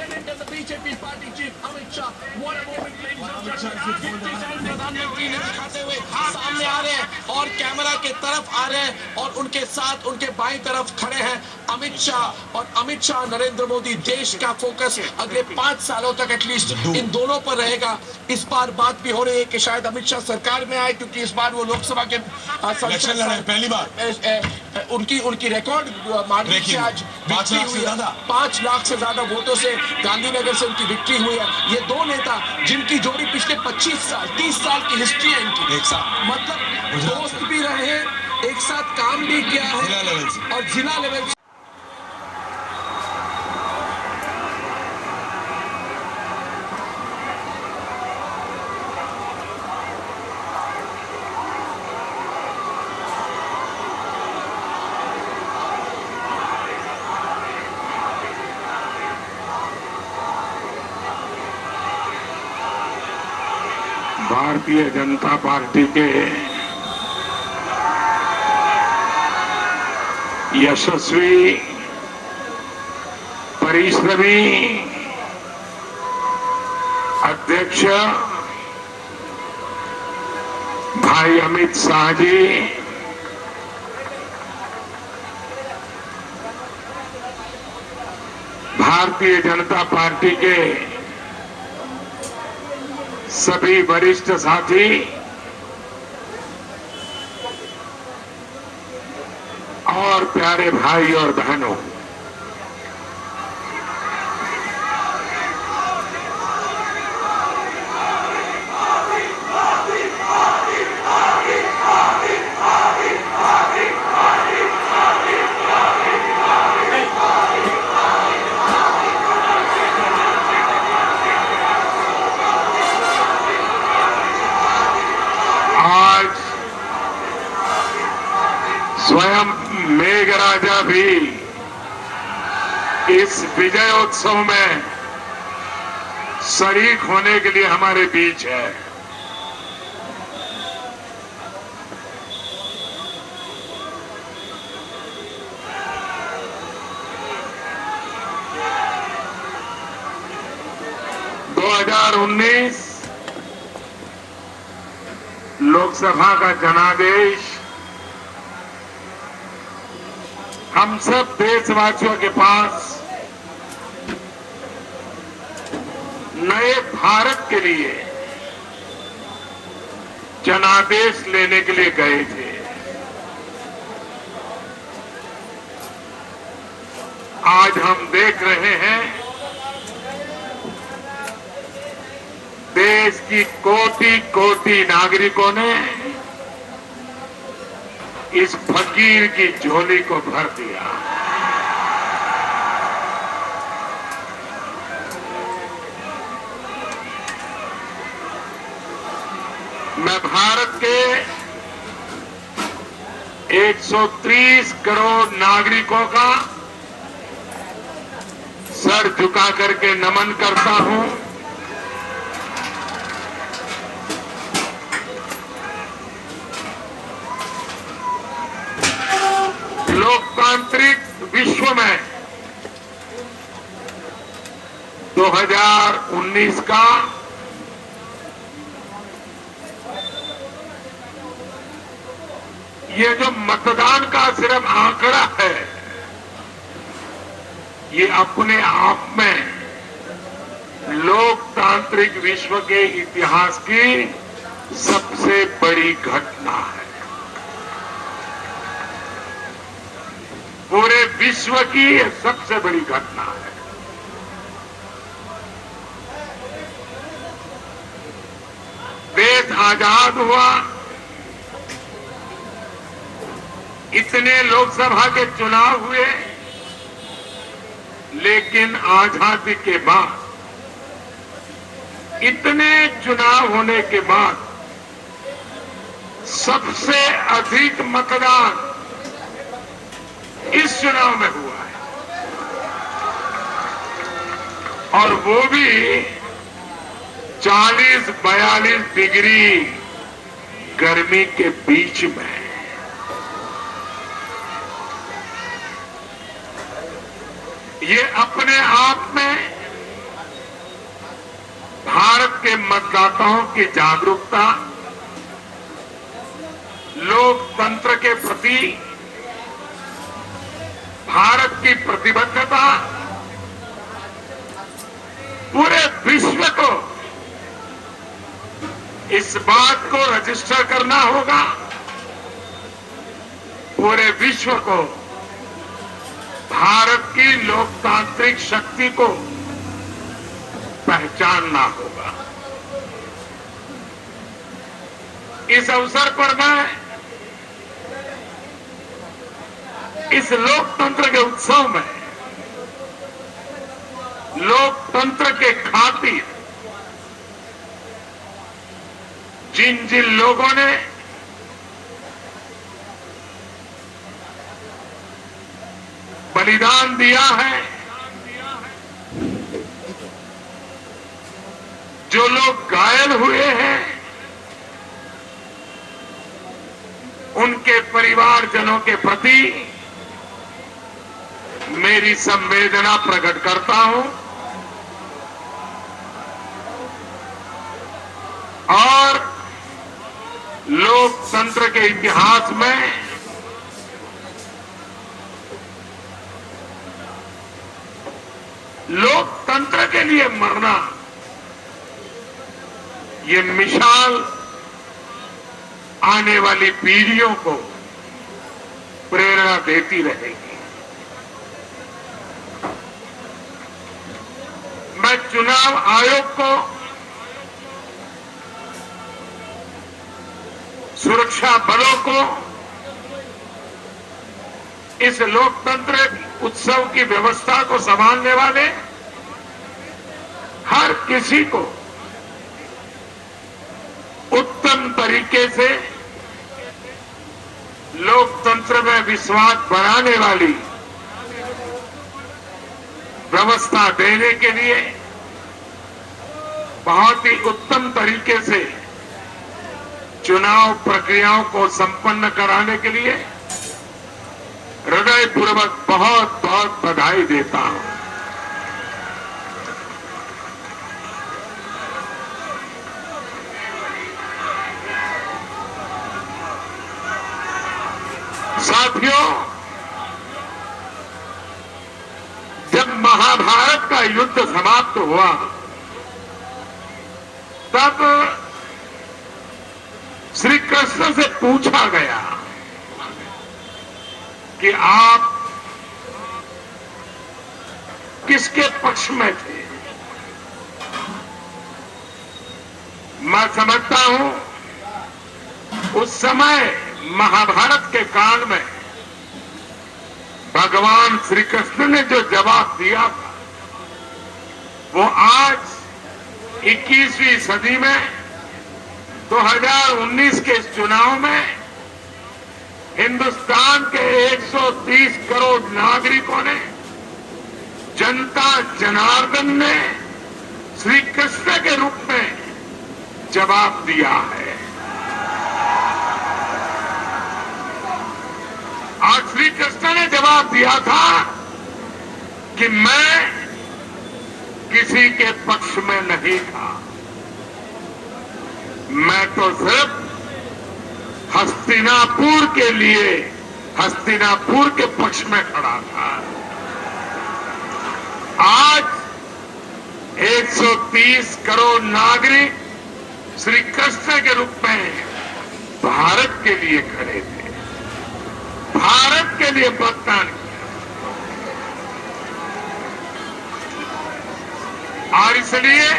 president of the BJP party chief Amit Shah. What a moment, ladies and gentlemen. Deputy CM प्रधानमंत्री ने दिखाते हुए सामने आ रहे हैं और कैमरा के तरफ आ रहे हैं और उनके साथ उनके बाईं तरफ खड़े हैं अमित शाह। और अमित शाह, नरेंद्र मोदी, देश का फोकस अगले 5 सालों तक एटलीस्ट इन दोनों पर रहेगा। इस बार बात भी हो रही है कि शायद अमित शाह सरकार में आए, क्योंकि इस बार वो लोकसभा के पहली बार उनकी रिकॉर्ड मार्जिन से आज 5 लाख से ज्यादा वोटों से गांधीनगर से उनकी विक्ट्री हुई है। ये दो नेता जिनकी जोड़ी पिछले 25 साल 30 साल की हिस्ट्री है इनकी, एक साथ मतलब दोस्त भी रहे, एक साथ काम भी किया है और जिला लेवल से। भारतीय जनता पार्टी के यशस्वी, परिश्रमी अध्यक्ष भाई अमित शाह जी भारतीय जनता पार्टी के सभी वरिष्ठ साथी और प्यारे भाई और बहनों, स्वयं मेघराजा भी इस विजयोत्सव में शरीक होने के लिए हमारे बीच है। (2019) लोकसभा का जनादेश हम सब देशवासियों के पास नए भारत के लिए जनादेश लेने के लिए गए थे। आज हम देख रहे हैं देश की कोटि-कोटि नागरिकों ने इस फकीर की झोली को भर दिया। मैं भारत के 130 करोड़ नागरिकों का सर झुका करके नमन करता हूं। लोकतांत्रिक विश्व में 2019 का ये जो मतदान का सिर्फ आंकड़ा है, ये अपने आप में लोकतांत्रिक विश्व के इतिहास की सबसे बड़ी घटना है। पूरे विश्व की यह सबसे बड़ी घटना है। देश आजाद हुआ, इतने लोकसभा के चुनाव हुए, लेकिन आजादी के बाद इतने चुनाव होने के बाद सबसे अधिक मतदान इस चुनाव में हुआ है, और वो भी 40-42 डिग्री गर्मी के बीच में। ये अपने आप में मतदाताओं की जागरूकता, लोकतंत्र के प्रति भारत की प्रतिबद्धता पूरे विश्व को इस बात को रजिस्टर करना होगा, पूरे विश्व को भारत की लोकतांत्रिक शक्ति को पहचानना होगा। इस अवसर पर मैं इस लोकतंत्र के उत्सव में लोकतंत्र के खातिर जिन जिन लोगों ने बलिदान दिया है, जो लोग घायल हुए हैं, उनके परिवारजनों के प्रति मेरी संवेदना प्रकट करता हूं और लोकतंत्र के इतिहास में लोकतंत्र के लिए मरना ये मिसाल आने वाली पीढ़ियों को प्रेरणा देती रहेगी। मैं चुनाव आयोग को, सुरक्षा बलों को, इस लोकतंत्र उत्सव की व्यवस्था को संभालने वाले हर किसी को उत्तम तरीके से लोकतंत्र में विश्वास बढ़ाने वाली व्यवस्था देने के लिए, बहुत ही उत्तम तरीके से चुनाव प्रक्रियाओं को संपन्न कराने के लिए हृदयपूर्वक बहुत बहुत बधाई देता हूं। साथियों, जब महाभारत का युद्ध समाप्त हुआ तब श्री कृष्ण से पूछा गया कि आप किसके पक्ष में थे। मैं समझता हूं उस समय महाभारत के काल में भगवान श्री कृष्ण ने जो जवाब दिया था वो आज 21वीं सदी में 2019 के इस चुनाव में हिंदुस्तान के 130 करोड़ नागरिकों ने, जनता जनार्दन ने श्री कृष्ण के रूप में जवाब दिया है। आज श्री कृष्ण ने जवाब दिया था कि मैं किसी के पक्ष में नहीं था, मैं तो सिर्फ हस्तिनापुर के लिए, हस्तिनापुर के पक्ष में खड़ा था। आज 130 करोड़ नागरिक श्री कृष्ण के रूप में भारत के लिए खड़े थे, भारत के लिए मतदान किया और इसलिए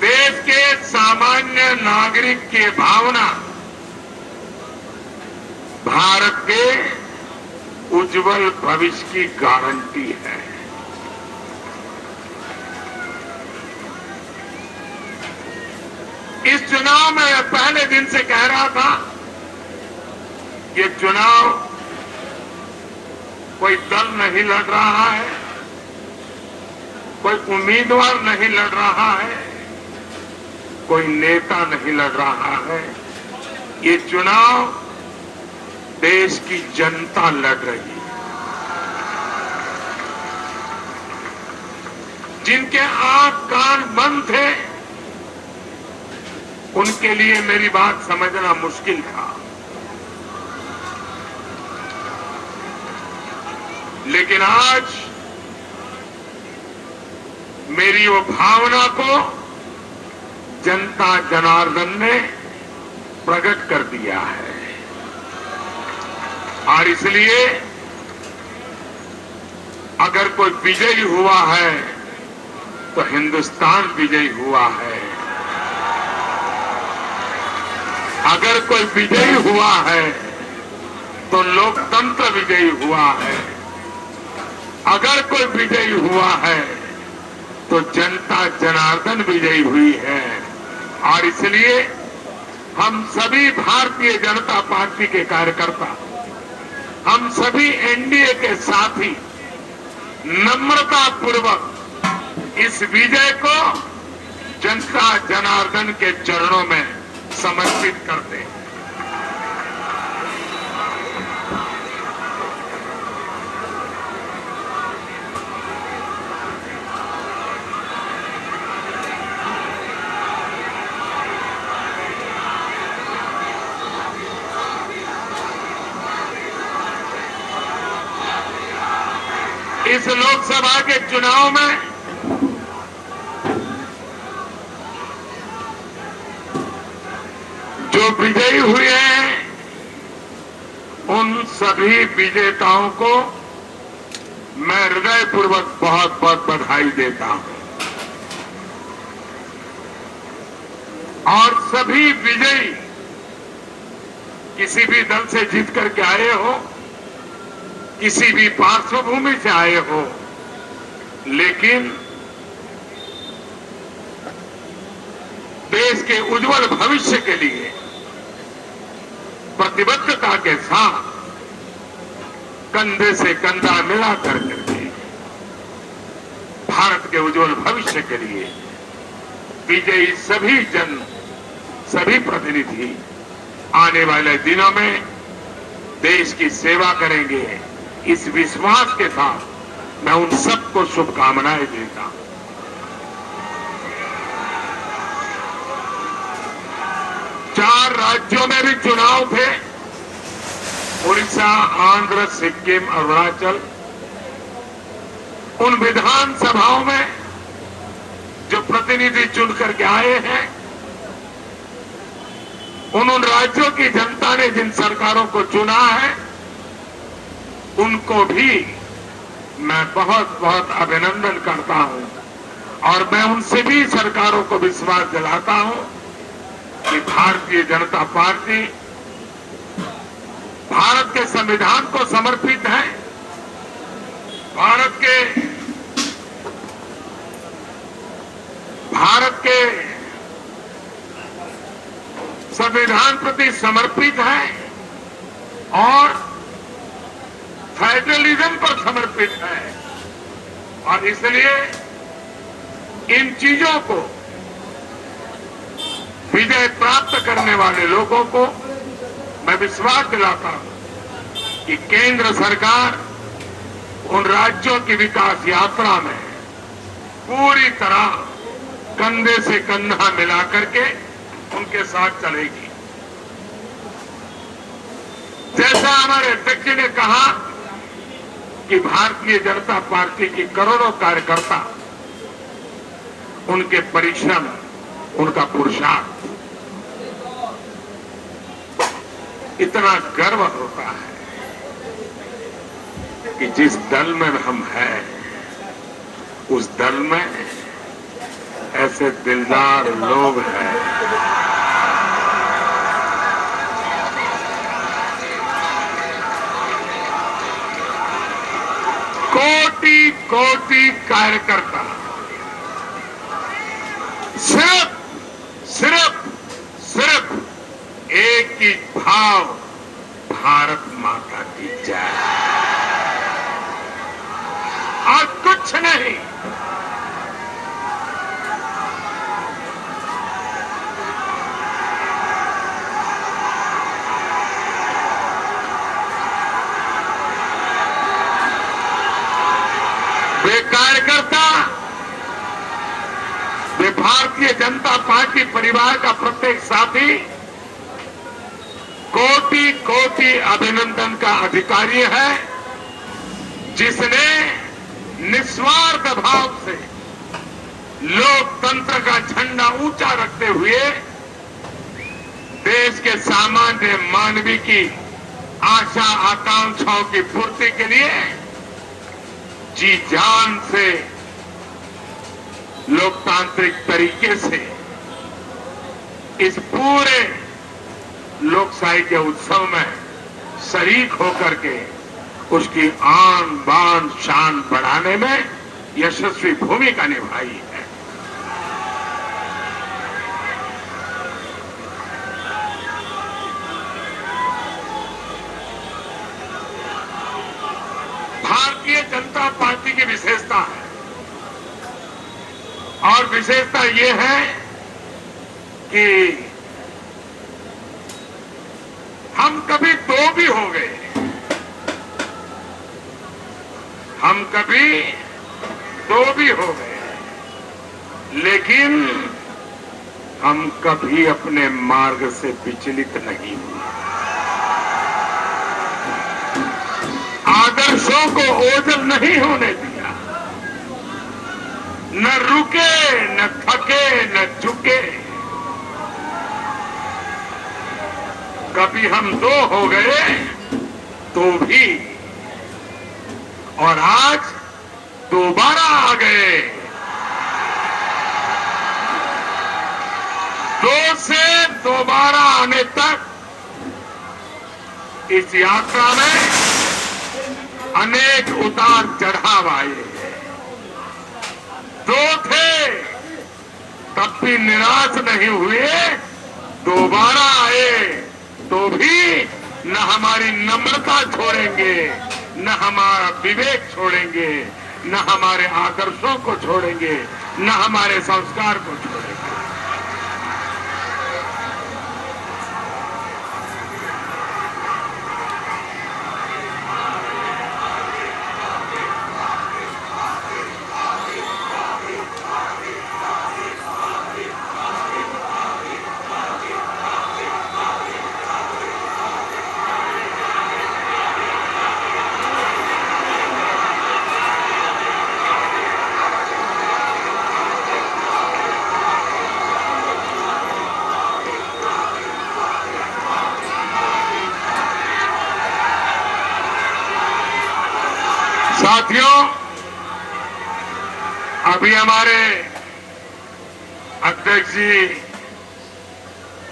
देश के सामान्य नागरिक की भावना भारत के उज्जवल भविष्य की गारंटी है। इस चुनाव में मैं पहले दिन से कह रहा था, ये चुनाव कोई दल नहीं लड़ रहा है, कोई उम्मीदवार नहीं लड़ रहा है, कोई नेता नहीं लड़ रहा है। ये चुनाव देश की जनता लड़ रही है। जिनके आंख कान बंद थे, उनके लिए मेरी बात समझना मुश्किल था। लेकिन आज मेरी वो भावना को जनता जनार्दन ने प्रकट कर दिया है और इसलिए अगर कोई विजयी हुआ है तो हिंदुस्तान विजयी हुआ है। अगर कोई विजयी हुआ है तो लोकतंत्र विजयी हुआ है। अगर कोई विजयी हुआ है तो जनता जनार्दन विजयी हुई है। और इसलिए हम सभी भारतीय जनता पार्टी के कार्यकर्ता, हम सभी एनडीए के साथी नम्रता पूर्वक इस विजय को जनता जनार्दन के चरणों में समर्पित करते हैं। इस लोकसभा के चुनाव में जो विजयी हुए हैं उन सभी विजेताओं को मैं हृदयपूर्वक बहुत बहुत बधाई देता हूं। और सभी विजयी किसी भी दल से जीत करके आए हो, किसी भी पार्श्वभूमि से आए हो, लेकिन देश के उज्जवल भविष्य के लिए प्रतिबद्धता के साथ कंधे से कंधा मिला करके भारत के उज्जवल भविष्य के लिए विजयी सभी प्रतिनिधि आने वाले दिनों में देश की सेवा करेंगे। इस विश्वास के साथ मैं उन सबको शुभकामनाएं देता हूं। चार राज्यों में भी चुनाव थे, उड़ीसा, आंध्र, सिक्किम, अरुणाचल। उन विधानसभाओं में जो प्रतिनिधि चुन करके आए हैं, उन राज्यों की जनता ने जिन सरकारों को चुना है, उनको भी मैं बहुत बहुत अभिनंदन करता हूं। और मैं उन सभी सरकारों को विश्वास दिलाता हूं कि भारतीय जनता पार्टी भारत के संविधान को समर्पित है, भारत के संविधान प्रति समर्पित है और फेडरलिज्म पर समर्पित है। और इसलिए इन चीजों को विजय प्राप्त करने वाले लोगों को मैं विश्वास दिलाता हूं कि केंद्र सरकार उन राज्यों की विकास यात्रा में पूरी तरह कंधे से कंधा मिला करके उनके साथ चलेगी। जैसा हमारे अध्यक्ष ने कहा कि भारतीय जनता पार्टी की करोड़ों कार्यकर्ता, उनके परिश्रम, उनका पुरुषार्थ, इतना गर्व होता है कि जिस दल में हम हैं, उस दल में ऐसे दिलदार लोग हैं। कोटि कोटि कार्यकर्ता सिर्फ एक ही भाव, भारत माता की जय, और कुछ नहीं। वे कार्यकर्ता भारतीय जनता पार्टी परिवार का प्रत्येक साथी कोटि कोटि अभिनंदन का अधिकारी है, जिसने निस्वार्थ भाव से लोकतंत्र का झंडा ऊंचा रखते हुए देश के सामान्य मानवी की आशा आकांक्षाओं की पूर्ति के लिए जी जान से लोकतांत्रिक तरीके से इस पूरे लोकशाही के उत्सव में शरीक होकर के उसकी आन बान शान बढ़ाने में यशस्वी भूमिका निभाई है। भारतीय जनता पार्टी की विशेषता है, और विशेषता ये है कि हम कभी दो भी हो गए, हम कभी दो भी हो गए, लेकिन हम कभी अपने मार्ग से विचलित नहीं हुए। आदर्शों को ओझल नहीं होने दिया, न रुके, न थके, न झुके। कभी हम दो हो गए तो भी, और आज दोबारा आ गए। दो से दोबारा आने तक इस यात्रा में अनेक उतार चढ़ाव आए। दो थे तब भी निराश नहीं हुए, दोबारा आए तो भी न हमारी नम्रता छोड़ेंगे, न हमारा विवेक छोड़ेंगे, न हमारे आदर्शों को छोड़ेंगे, न हमारे संस्कार को छोड़ेंगे। साथियों, अभी हमारे अध्यक्ष जी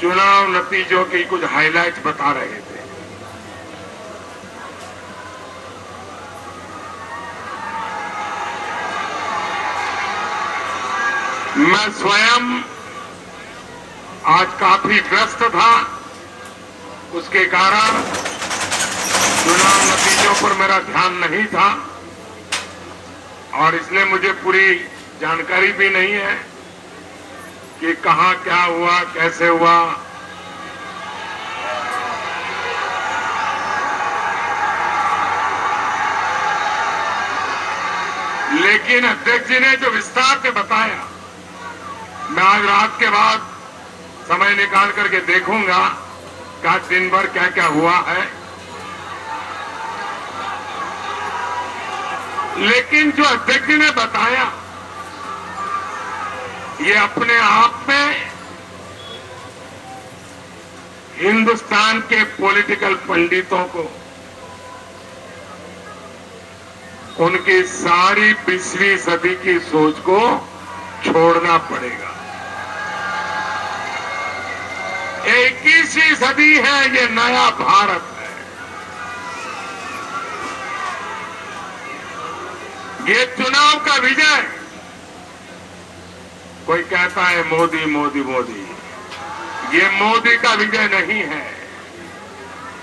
चुनाव नतीजों की कुछ हाइलाइट्स बता रहे थे। मैं स्वयं आज काफी व्यस्त था, उसके कारण चुनाव नतीजों पर मेरा ध्यान नहीं था और इसलिए मुझे पूरी जानकारी भी नहीं है कि कहां क्या हुआ, कैसे हुआ। लेकिन अध्यक्ष जी ने जो विस्तार से बताया, मैं आज रात के बाद समय निकाल करके देखूंगा कि आज दिन भर क्या क्या हुआ है। लेकिन जो अध्यक्ष जी ने बताया, ये अपने आप में हिंदुस्तान के पॉलिटिकल पंडितों को उनकी सारी 20वीं सदी की सोच को छोड़ना पड़ेगा। 21वीं सदी है, ये नया भारत है। ये चुनाव का विजय, कोई कहता है मोदी मोदी मोदी, ये मोदी का विजय नहीं है।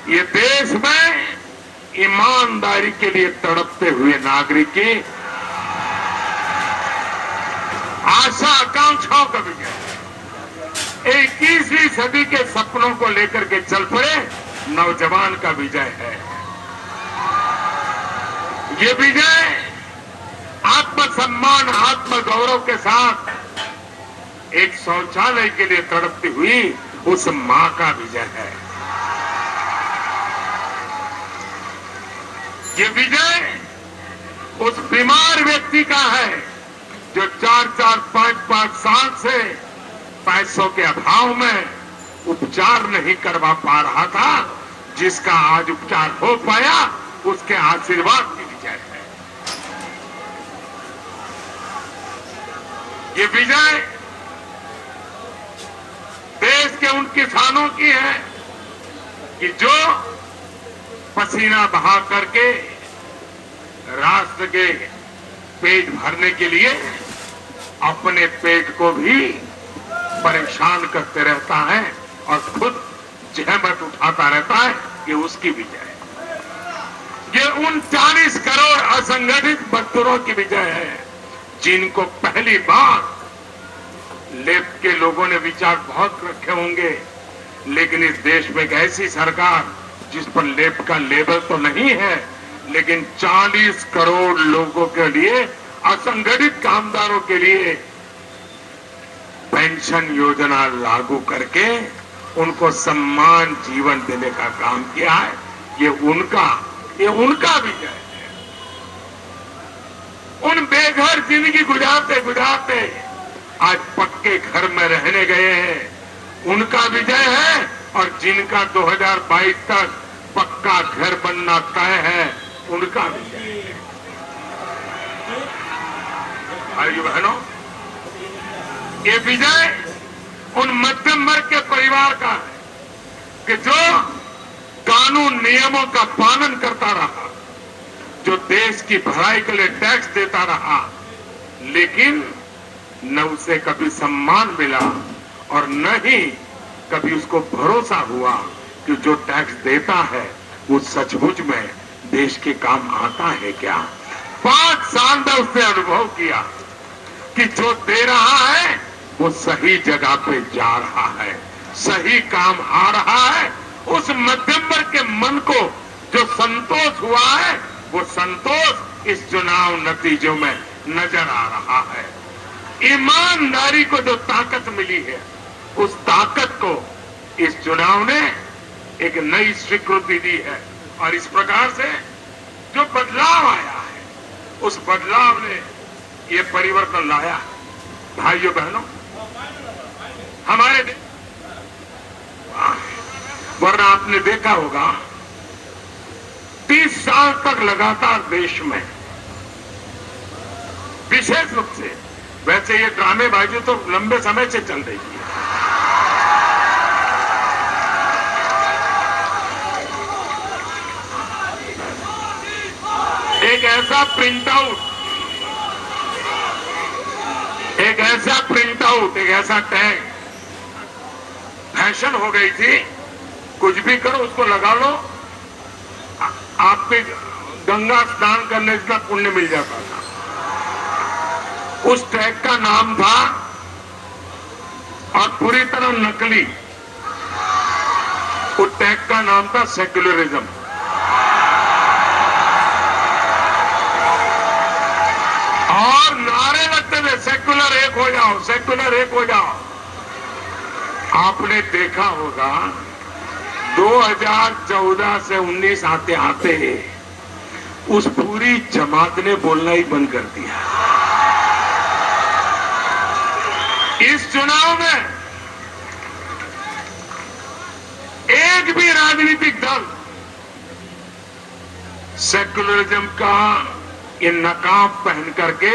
ये देश में ईमानदारी के लिए तड़पते हुए नागरिक की आशा आकांक्षाओं का विजय है। 21वीं सदी के सपनों को लेकर के चल पड़े नौजवान का विजय है। ये विजय आत्मसम्मान, आत्मगौरव के साथ एक शौचालय के लिए तड़पती हुई उस मां का विजय है। ये विजय उस बीमार व्यक्ति का है जो 4-4, 5-5 साल से पैसों के अभाव में उपचार नहीं करवा पा रहा था, जिसका आज उपचार हो पाया, उसके आशीर्वाद की विजय है। ये विजय देश के उन किसानों की है कि जो पसीना बहा करके राष्ट्र के पेट भरने के लिए अपने पेट को भी परेशान करते रहता है और खुद जहमत उठाता रहता है। ये उसकी विजय है। ये उन 40 करोड़ असंगठित मजदूरों की विजय है जिनको पहली बार लेफ्ट के लोगों ने विचार बहुत रखे होंगे, लेकिन इस देश में एक ऐसी सरकार जिस पर लेफ्ट का लेबल तो नहीं है, लेकिन 40 करोड़ लोगों के लिए, असंगठित कामदारों के लिए पेंशन योजना लागू करके उनको सम्मान जीवन देने का काम किया है। ये उनका विजय है। उन बेघर जिंदगी गुजारते गुजारते आज पक्के घर में रहने गए हैं, उनका विजय है। और जिनका 2022 तक पक्का घर बनना तय है, उनका विजय है। भाइयों बहनों, ये विजय उन मध्यम वर्ग के परिवार का है कि जो कानून नियमों का पालन करता रहा, जो देश की भलाई के लिए टैक्स देता रहा, लेकिन न उसे कभी सम्मान मिला और न ही कभी उसको भरोसा हुआ कि जो टैक्स देता है वो सचमुच में देश के काम आता है क्या। 5 साल में उसने अनुभव किया कि जो दे रहा है वो सही जगह पे जा रहा है, सही काम आ रहा है। उस मध्यम वर्ग के मन को जो संतोष हुआ है, वो संतोष इस चुनाव नतीजों में नजर आ रहा है। ईमानदारी को जो ताकत मिली है, उस ताकत को इस चुनाव ने एक नई स्वीकृति दी है। और इस प्रकार से जो बदलाव आया है, उस बदलाव ने ये परिवर्तन लाया। भाइयों बहनों, हमारे वरना आपने देखा होगा 30 साल तक लगातार देश में, विशेष रूप से, वैसे ये ड्रामेबाजी तो लंबे समय से चल रही है, एक ऐसा प्रिंट आउट, एक ऐसा टैग फैशन हो गई थी। कुछ भी करो उसको लगा लो, आपके गंगा स्नान करने का पुण्य मिल जाता था। उस टैग का नाम था, और पूरी तरह नकली, उस टैग का नाम था सेक्युलरिज्म। और नारे लगते थे, सेक्युलर एक हो जाओ, सेक्युलर एक हो जाओ। आपने देखा होगा 2014 से 19 आते आते उस पूरी जमात ने बोलना ही बंद कर दिया। इस चुनाव में एक भी राजनीतिक दल सेक्युलरिज्म का ये नकाब पहन करके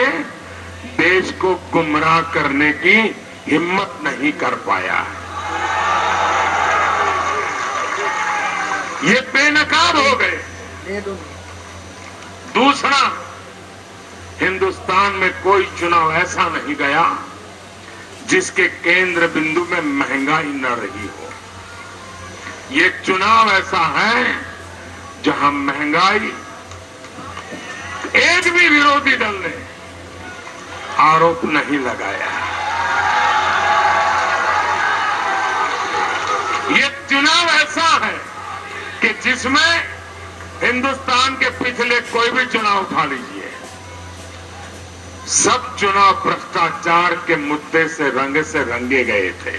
देश को गुमराह करने की हिम्मत नहीं कर पाया है। ये बेनकाब हो गए। दूसरा, हिंदुस्तान में कोई चुनाव ऐसा नहीं गया जिसके केंद्र बिंदु में महंगाई न रही हो। ये चुनाव ऐसा है जहां महंगाई, एक भी विरोधी दल ने आरोप नहीं लगाया। ये चुनाव ऐसा है कि जिसमें हिंदुस्तान के पिछले कोई भी चुनाव उठा लीजिए, सब चुनाव भ्रष्टाचार के मुद्दे से रंगे गए थे।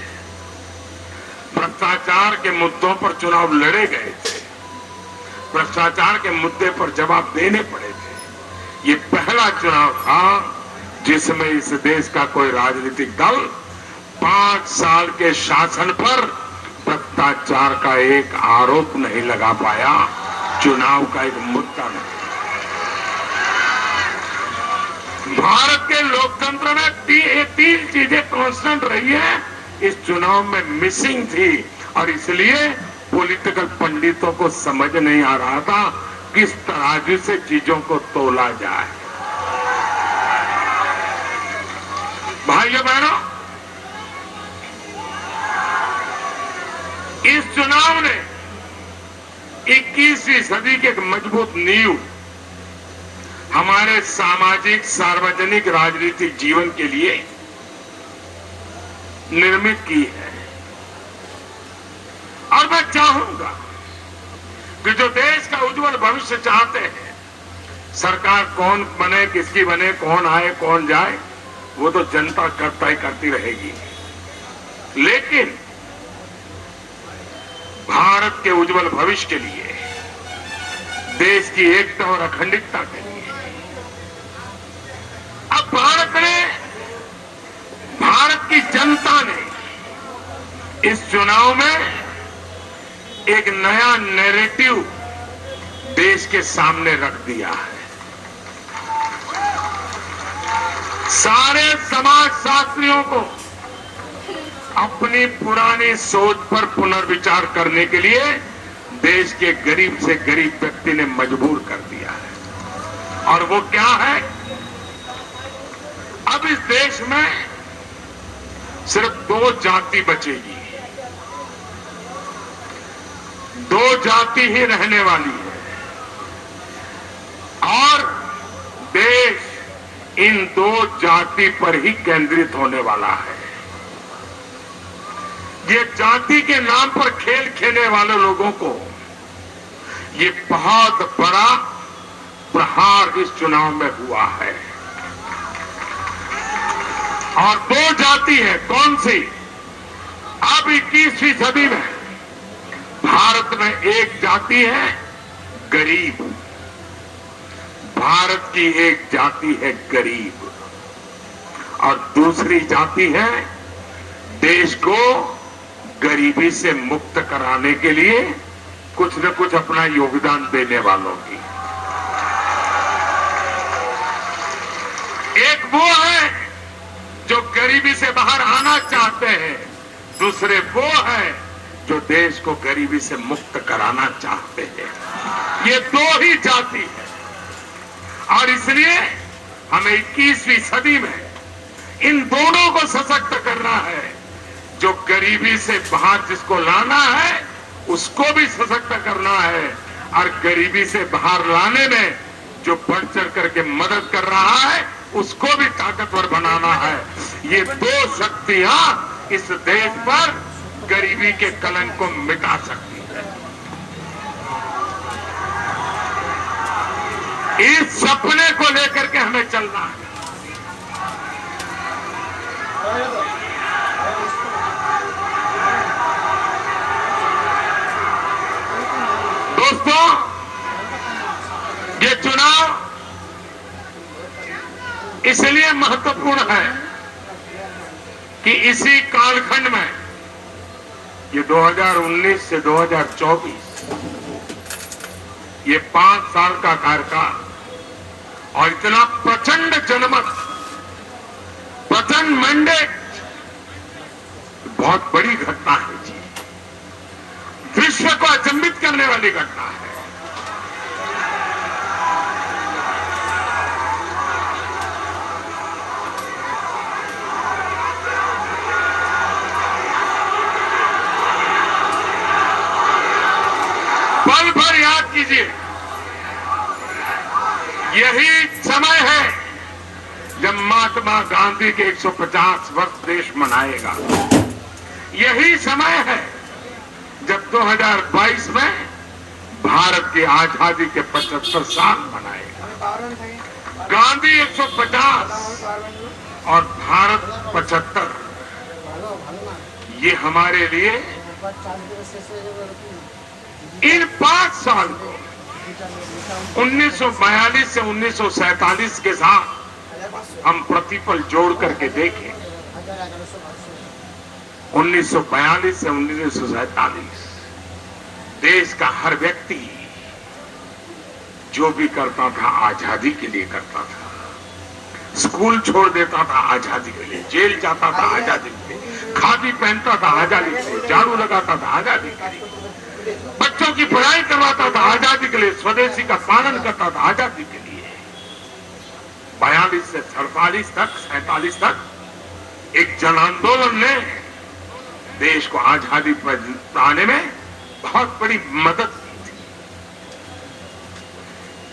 भ्रष्टाचार के मुद्दों पर चुनाव लड़े गए थे, भ्रष्टाचार के मुद्दे पर जवाब देने पड़े थे। ये पहला चुनाव था जिसमें इस देश का कोई राजनीतिक दल 5 साल के शासन पर भ्रष्टाचार का एक आरोप नहीं लगा पाया, चुनाव का एक मुद्दा नहीं। भारत के लोकतंत्र में तीन चीजें कांस्टेंट रही है, इस चुनाव में मिसिंग थी और इसलिए पॉलिटिकल पंडितों को समझ नहीं आ रहा था किस तराजू से चीजों को तोला जाए। भाइयों बहनों, इस चुनाव ने 21वीं सदी की एक मजबूत नींव हमारे सामाजिक सार्वजनिक राजनीतिक जीवन के लिए निर्मित की है। और मैं चाहूंगा कि जो देश का उज्जवल भविष्य चाहते हैं, सरकार कौन बने, किसकी बने, कौन आए कौन जाए, वो तो जनता करती रहेगी, लेकिन भारत के उज्जवल भविष्य के लिए, देश की एकता और अखंडता के लिए अब भारत की जनता ने इस चुनाव में एक नया नैरेटिव देश के सामने रख दिया है। सारे समाज शास्त्रियों को अपनी पुरानी सोच पर पुनर्विचार करने के लिए देश के गरीब से गरीब व्यक्ति ने मजबूर कर दिया है। और वो क्या है, अब इस देश में सिर्फ 2 जाति बचेगी, 2 जाति ही रहने वाली है और देश इन 2 जाति पर ही केंद्रित होने वाला है। ये जाति के नाम पर खेल खेलने वाले लोगों को ये बहुत बड़ा प्रहार इस चुनाव में हुआ है। और 2 जाति है, कौन सी? अब 21वीं सदी में भारत में एक जाति है गरीब, भारत की एक जाति है गरीब और दूसरी जाति है देश को गरीबी से मुक्त कराने के लिए कुछ न कुछ अपना योगदान देने वालों की। एक वो है जो गरीबी से बाहर आना चाहते हैं, दूसरे वो है जो देश को गरीबी से मुक्त कराना चाहते हैं। ये 2 ही जाति है और इसलिए हमें 21वीं सदी में इन दोनों को सशक्त करना है। जो गरीबी से बाहर जिसको लाना है उसको भी सशक्त करना है और गरीबी से बाहर लाने में जो बढ़ चढ़ करके मदद कर रहा है उसको भी ताकतवर बनाना है। ये 2 शक्तियां इस देश पर गरीबी के कलंक को मिटा सकती है। इस सपने को लेकर के हमें चलना है। दोस्तों, ये चुनाव इसलिए महत्वपूर्ण है कि इसी कालखंड में ये 2019 से 2024 ये 5 साल का कार्यकाल और इतना प्रचंड जनमत, प्रचंड मैंडेट, बहुत बड़ी घटना है जी, विश्व को अचंभित करने वाली घटना है। पल भर याद कीजिए, यही समय है जब महात्मा गांधी के 150 वर्ष देश मनाएगा। यही समय है जब 2022 में भारत की आजादी के 75 साल मनाएगा। गांधी 150 और भारत 75, ये हमारे लिए इन 5 साल को 1942 से 1947 के साथ हम प्रतिपल जोड़ करके देखें। 1942 से 1947 देश का हर व्यक्ति जो भी करता था आजादी के लिए करता था। स्कूल छोड़ देता था आजादी के लिए, जेल जाता था आजादी के लिए, खादी पहनता था आजादी के लिए, झाड़ू लगाता था आजादी के लिए, बच्चों की पढ़ाई करवाता था आजादी के लिए, स्वदेशी का पालन करता था आजादी के लिए। 42 से 47 तक एक जन आंदोलन ने देश को आजादी पाने में बहुत बड़ी मदद की थी।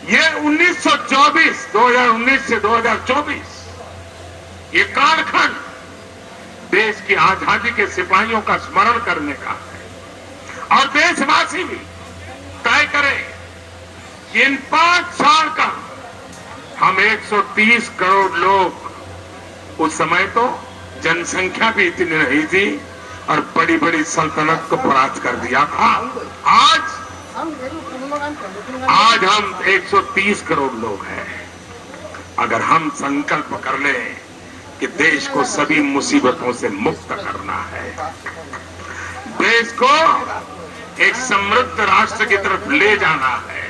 ये 1924, 2019 से 2024 ये कालखंड देश की आजादी के सिपाहियों का स्मरण करने का है। और देशवासी भी तय करें कि इन 5 साल का हम 130 करोड़ लोग, उस समय तो जनसंख्या भी इतनी नहीं थी और बड़ी बड़ी सल्तनत को परास्त कर दिया था। आज हम 130 करोड़ लोग हैं। अगर हम संकल्प कर लें कि देश को सभी मुसीबतों से मुक्त करना है, देश को एक समृद्ध राष्ट्र की तरफ ले जाना है,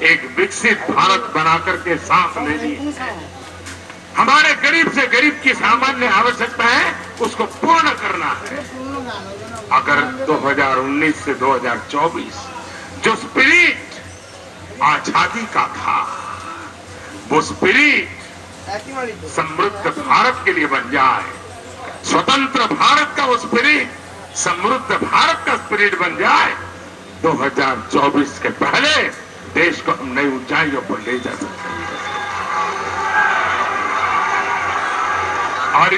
एक विकसित भारत बनाकर के सांस लेनी है, हमारे गरीब से गरीब की सामान्य आवश्यकता है उसको पूर्ण करना है। अगर 2019 से 2024 जो स्पिरिट आजादी का था, वो स्पिरिट समृद्ध भारत के लिए बन जाए, स्वतंत्र भारत का वो स्पिरिट समृद्ध भारत का स्पिरिट बन जाए, 2024 के पहले देश को हम नई ऊंचाइयों पर ले जा सकते हैं। और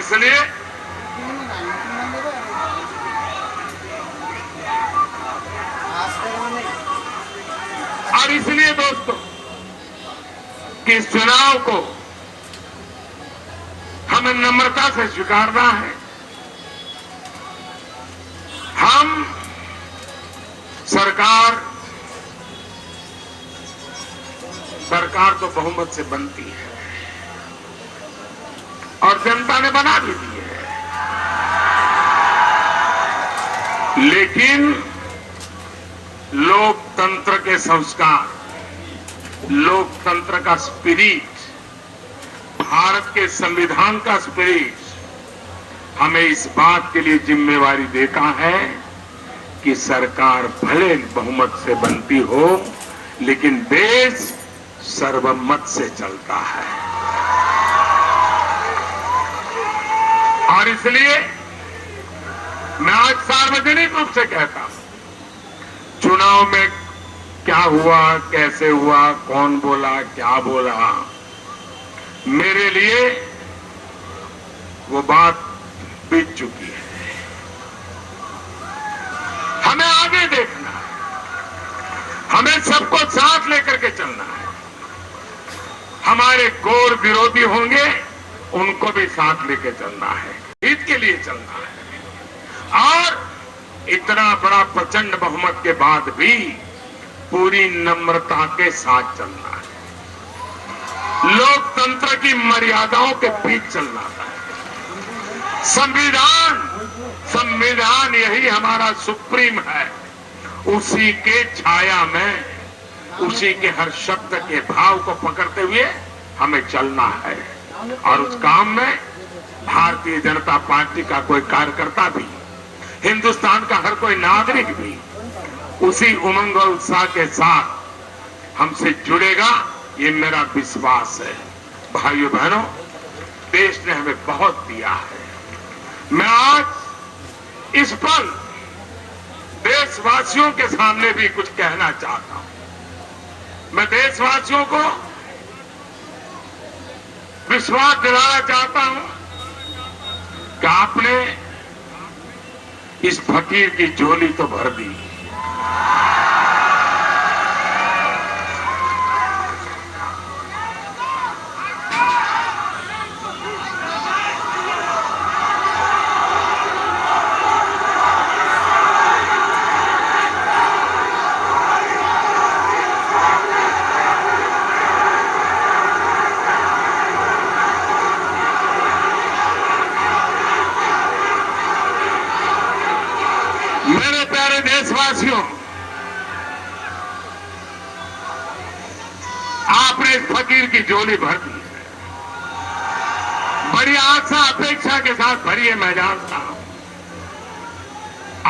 इसलिए दोस्तों कि इस चुनाव को हमें नम्रता से स्वीकारना है। हम सरकार तो बहुमत से बनती है और जनता ने बना भी दी है, लेकिन लोकतंत्र के संस्कार, लोकतंत्र का स्पिरिट, भारत के संविधान का स्पिरिट हमें इस बात के लिए जिम्मेवारी देता है कि सरकार भले बहुमत से बनती हो, लेकिन देश सर्वमत से चलता है। और इसलिए मैं आज सार्वजनिक रूप से कहता हूं, चुनाव में क्या हुआ, कैसे हुआ, कौन बोला, क्या बोला, मेरे लिए वो बात बीत चुकी है। हमें आगे देखना है, हमें सबको साथ लेकर के चलना है। हमारे घोर विरोधी होंगे, उनको भी साथ लेकर चलना है, हित के लिए चलना है। और इतना बड़ा प्रचंड बहुमत के बाद भी पूरी नम्रता के साथ चलना है, लोकतंत्र की मर्यादाओं के बीच चलना है। संविधान यही हमारा सुप्रीम है, उसी के छाया में, उसी के हर शब्द के भाव को पकड़ते हुए हमें चलना है। और उस काम में भारतीय जनता पार्टी का कोई कार्यकर्ता भी, हिंदुस्तान का हर कोई नागरिक भी उसी उमंग और उत्साह के साथ हमसे जुड़ेगा, ये मेरा विश्वास है। भाइयों बहनों, देश ने हमें बहुत दिया है। मैं आज इस पल देशवासियों के सामने भी कुछ कहना चाहता हूं। मैं देशवासियों को विश्वास दिलाना चाहता हूं कि आपने इस फकीर की झोली तो भर दी, देशवासियों, आपने इस फकीर की झोली भर दी है। बड़ी आशा अपेक्षा के साथ भरी है। मैं जानता हूं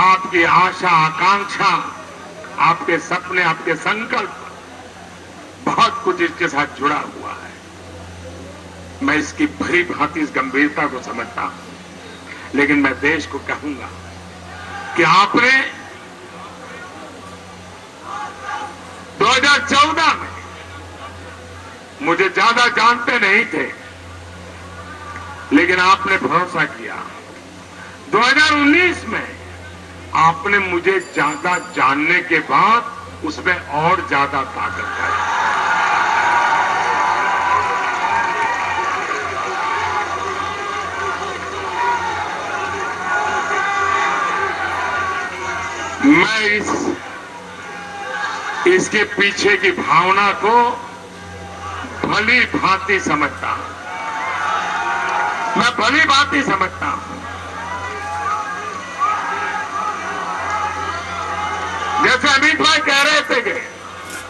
आपकी आशा आकांक्षा, आपके सपने, आपके संकल्प, बहुत कुछ इसके साथ जुड़ा हुआ है। मैं इसकी भली भांति इस गंभीरता को समझता हूं, लेकिन मैं देश को कहूंगा कि आपने 2014 में, मुझे ज्यादा जानते नहीं थे, लेकिन आपने भरोसा किया। 2019 में आपने मुझे ज्यादा जानने के बाद उसमें और ज्यादा ताकत आई। मैं इसके पीछे की भावना को भली भांति समझता हूं। मैं भली भांति समझता हूं। जैसे अमित भाई कह रहे थे कि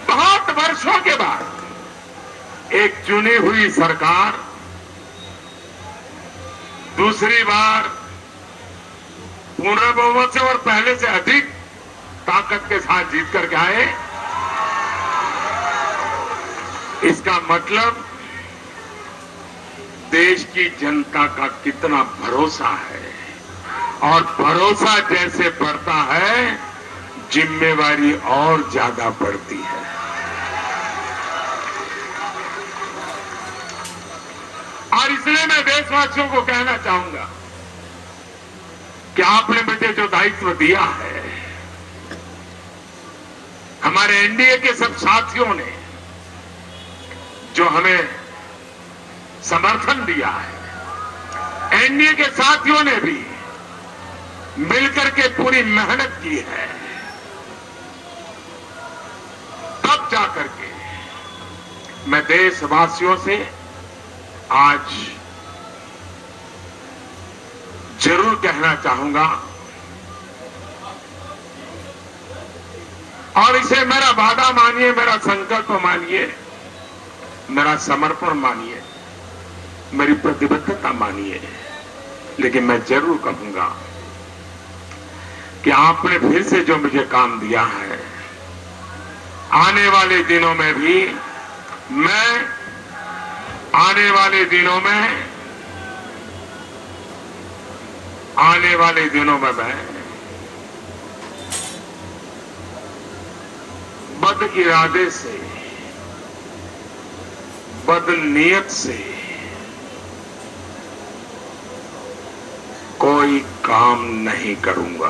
बहुत वर्षों के बाद एक चुनी हुई सरकार दूसरी बार पूर्ण बहुमत से और पहले से अधिक ताकत के साथ जीत करके आए, इसका मतलब देश की जनता का कितना भरोसा है, और भरोसा जैसे बढ़ता है जिम्मेवारी और ज्यादा बढ़ती है। और इसलिए मैं देशवासियों को कहना चाहूंगा कि आपने मुझे जो दायित्व दिया है, हमारे एनडीए के सब साथियों ने जो हमें समर्थन दिया है, एनडीए के साथियों ने भी मिलकर के पूरी मेहनत की है, तब जाकर के मैं देशवासियों से आज जरूर कहना चाहूंगा, और इसे मेरा वादा मानिए, मेरा संकल्प मानिए, मेरा समर्पण मानिए, मेरी प्रतिबद्धता मानिए, लेकिन मैं जरूर कहूंगा कि आपने फिर से जो मुझे काम दिया है, आने वाले दिनों में भी मैं आने वाले दिनों में मैं बद इरादे से, बद नियत से कोई काम नहीं करूंगा।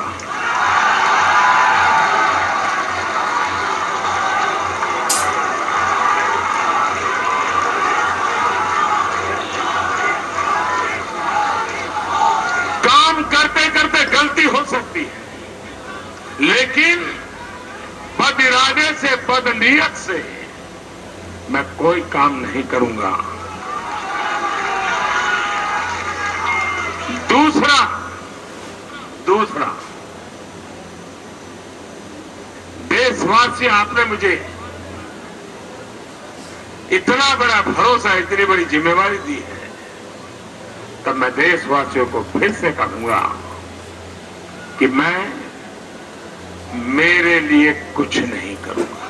काम करते करते गलती हो सकती है, लेकिन बद इरादे से, बद नियत से मैं कोई काम नहीं करूंगा। दूसरा देशवासी, आपने मुझे इतना बड़ा भरोसा, इतनी बड़ी जिम्मेवारी दी है, तब मैं देशवासियों को फिर से कहूंगा कि मैं मेरे लिए कुछ नहीं करूंगा।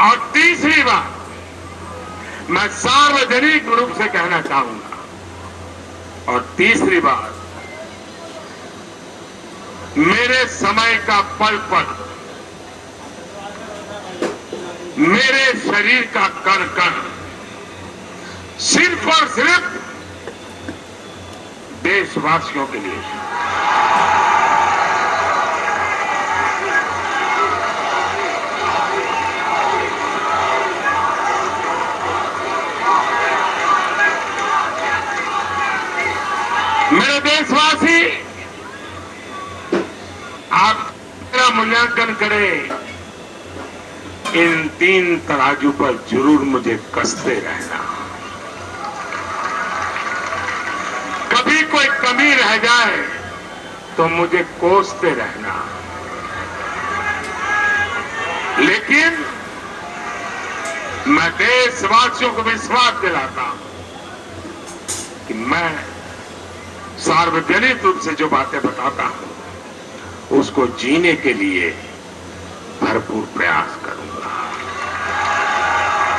और तीसरी बात मैं सार्वजनिक रूप से कहना चाहूंगा, और तीसरी बात, मेरे समय का पल पल, मेरे शरीर का कण कण सिर्फ और सिर्फ देशवासियों के लिए। मेरे देशवासी, आप मेरा मूल्यांकन करें इन 3 तराजू पर जरूर मुझे कसते रहना। कभी कोई कमी रह जाए तो मुझे कोसते रहना, लेकिन मैं देशवासियों को विश्वास दिलाता हूं कि मैं सार्वजनिक रूप से जो बातें बताता हूं उसको जीने के लिए भरपूर प्रयास करूंगा।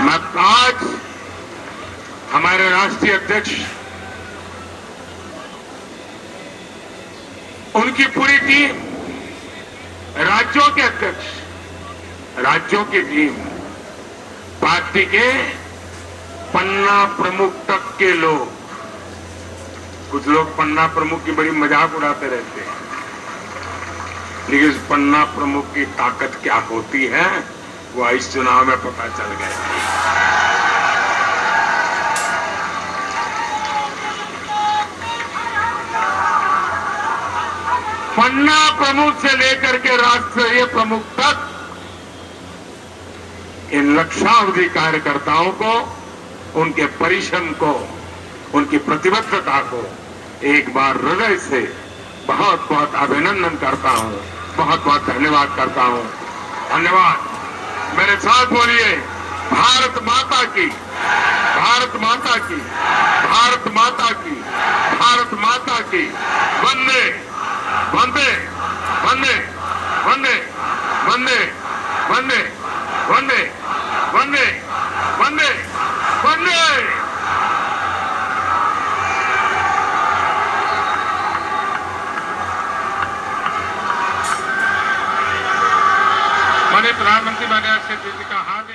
मैं आज हमारे राष्ट्रीय अध्यक्ष, उनकी पूरी टीम, राज्यों के अध्यक्ष, राज्यों की टीम, पार्टी के पन्ना प्रमुख तक के लोग, कुछ लोग पन्ना प्रमुख की बड़ी मजाक उड़ाते रहते हैं, लेकिन इस पन्ना प्रमुख की ताकत क्या होती है वो इस चुनाव में पता चल गया। पन्ना प्रमुख से लेकर के राष्ट्रीय प्रमुख तक इन लक्षावधि कार्यकर्ताओं को, उनके परिश्रम को, उनकी प्रतिबद्धता को एक बार हृदय से बहुत बहुत अभिनंदन करता हूं, बहुत बहुत धन्यवाद करता हूं। धन्यवाद। मेरे साथ बोलिए, भारत माता की, भारत माता की, भारत माता की, भारत माता की। वंदे वंदे वंदे वंदे वंदे वंदे वंदे वंदे वंदे वंदे। माननीय प्रधानमंत्री माननीय श्री जी का हाथ